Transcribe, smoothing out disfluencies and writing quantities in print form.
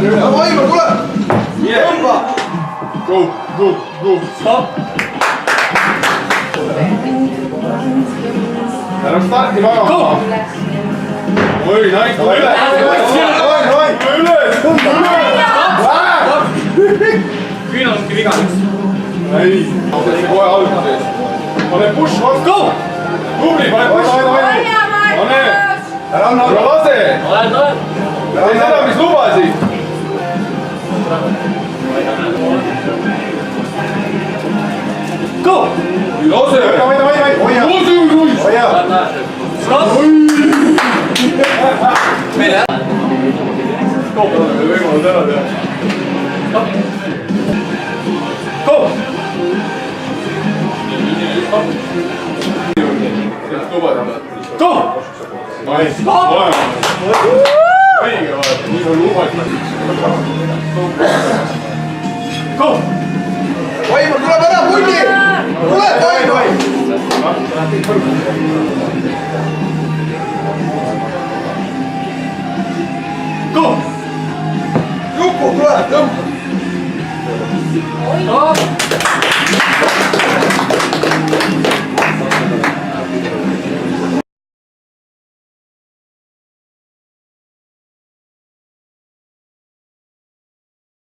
Aimar, tule! Tõmba! Go, go, go! Stop! ära starti magama! Oi, nice! Üle! Küünalgi viga. Ei! Kohe alguses! Pane push vastu! Go! Tubli, pane push! Pane! Ära lase! Tee seda, mis lubasid! Go! Lase! Hoia! Meile jah! Go! Võimalus ära teha. Go! Go! Nice! Õige vaata, nii palju lubasid. Go! Aimar, tuleb ära, pulli! Tule, Aimar!